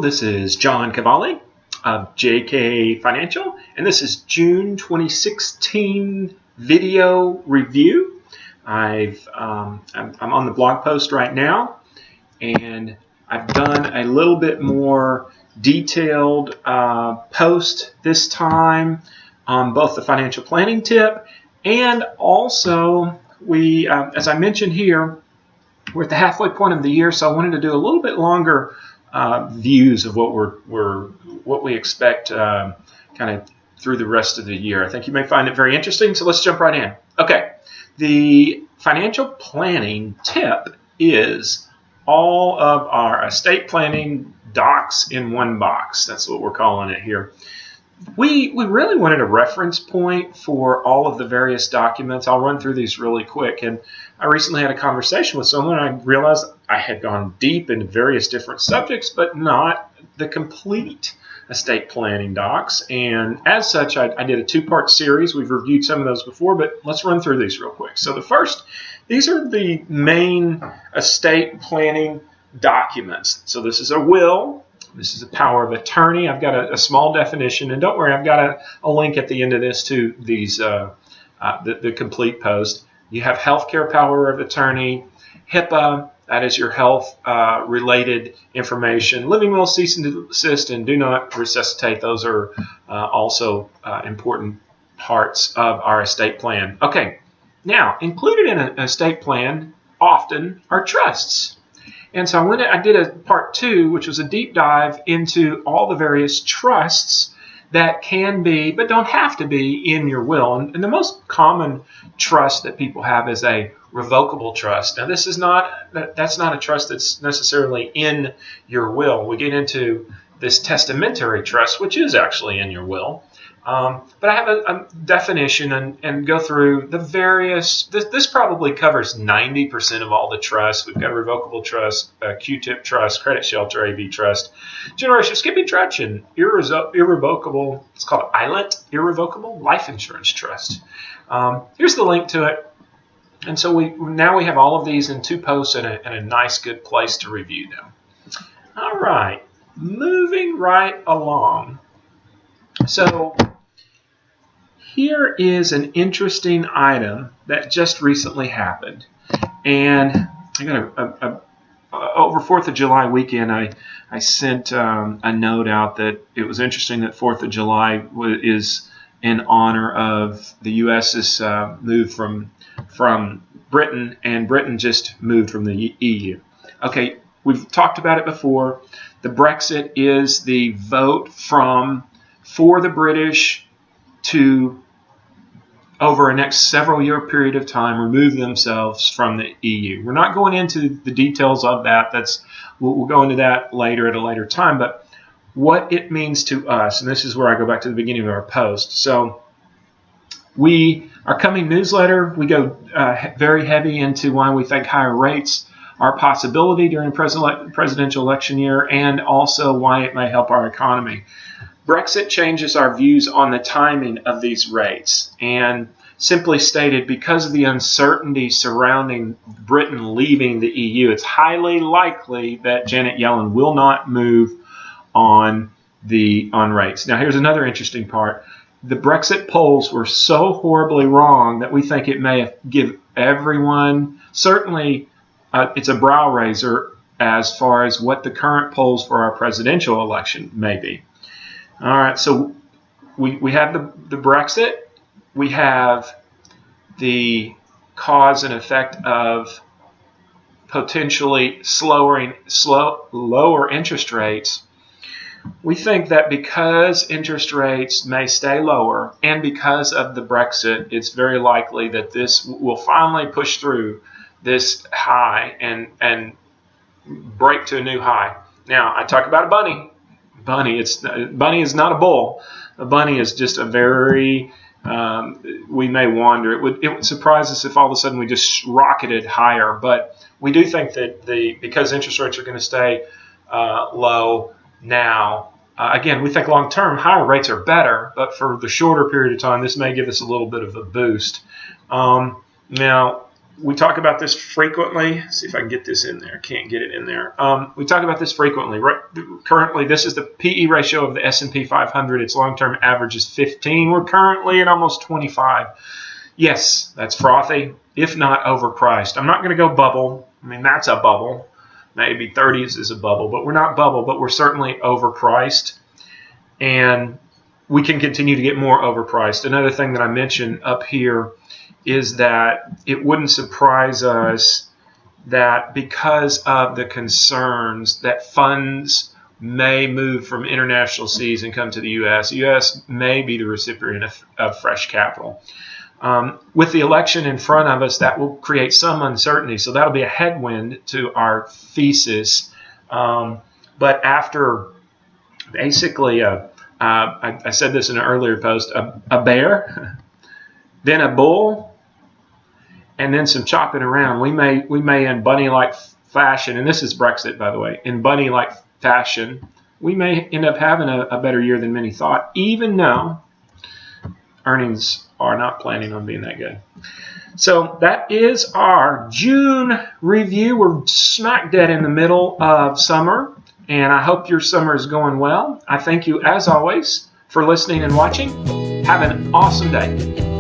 this is John Kvale of JK Financial, and this is June 2016 video review. I'm on the blog post right now, and I've done a little bit more detailed post this time on both the financial planning tip and also as I mentioned here, we're at the halfway point of the year, so I wanted to do a little bit longer views of what we expect kind of through the rest of the year. I think you may find it very interesting, so let's jump right in. Okay, the financial planning tip is all of our estate planning docs in one box. That's what we're calling it here. We really wanted a reference point for all of the various documents. I'll run through these really quick. And I recently had a conversation with someone. I realized I had gone deep into various different subjects, but not the complete estate planning docs. And as such, I did a two-part series. We've reviewed some of those before, but let's run through these real quick. So the first, these are the main estate planning documents. So this is a will. This is a power of attorney. I've got a small definition, and don't worry, I've got a link at the end of this to these the complete post. You have healthcare power of attorney, HIPAA, that is your health related information, living will, cease and desist, and do not resuscitate. Those are also important parts of our estate plan. Okay, now included in an estate plan often are trusts. And so I did a part 2, which was a deep dive into all the various trusts that can be, but don't have to be, in your will. And the most common trust that people have is a revocable trust. Now, that's not a trust that's necessarily in your will. We get into this testamentary trust, which is actually in your will. But I have a definition and go through the various. This probably covers 90% of all the trusts. We've got revocable trust, Q-tip trust, credit shelter, AV trust, generation skipping trust, and irrevocable. It's called ILET, irrevocable life insurance trust. Here's the link to it. And so now we have all of these in two posts and a nice, good place to review them. All right, moving right along. So here is an interesting item that just recently happened, and I got over 4th of July weekend. I sent a note out that it was interesting that 4th of July is in honor of the U.S.'s move from Britain, and Britain just moved from the EU. Okay, we've talked about it before. The Brexit is the vote for the British to, over a next several year period of time, remove themselves from the EU. We're not going into the details of that. We'll go into that later at a later time. But what it means to us, and this is where I go back to the beginning of our post. So our coming newsletter, we go very heavy into why we think higher rates are a possibility during the presidential election year, and also why it may help our economy. Brexit changes our views on the timing of these rates, and simply stated, because of the uncertainty surrounding Britain leaving the EU, it's highly likely that Janet Yellen will not move on rates. Now, here's another interesting part. The Brexit polls were so horribly wrong that we think it may give everyone, certainly it's a brow raiser as far as what the current polls for our presidential election may be. All right, so we have the Brexit. We have the cause and effect of potentially lower interest rates. We think that because interest rates may stay lower and because of the Brexit, it's very likely that this will finally push through this high and break to a new high. Now, I talk about a bunny. Bunny is not a bull. A bunny is just a very, we may wander. It would surprise us if all of a sudden we just rocketed higher. But we do think that because interest rates are going to stay low now, again, we think long term higher rates are better. But for the shorter period of time, this may give us a little bit of a boost. Now, We talk about this frequently. Let's see if I can get this in there. Can't get it in there. We talk about this frequently. Currently, this is the PE ratio of the S&P 500. Its long-term average is 15. We're currently at almost 25. Yes, that's frothy, if not overpriced. I'm not going to go bubble. I mean, that's a bubble. Maybe 30s is a bubble, but we're not bubble, but we're certainly overpriced. And we can continue to get more overpriced. Another thing that I mentioned up here is that it wouldn't surprise us that because of the concerns that funds may move from international seas and come to the U.S., the U.S. may be the recipient of fresh capital. With the election in front of us, that will create some uncertainty. So that'll be a headwind to our thesis. But after basically, I said this in an earlier post, a bear, then a bull, and then some chopping around, we may in bunny-like fashion, and this is Brexit, by the way, in bunny-like fashion, we may end up having a better year than many thought, even though earnings are not planning on being that good. So that is our June review. We're smack dead in the middle of summer, and I hope your summer is going well. I thank you, as always, for listening and watching. Have an awesome day.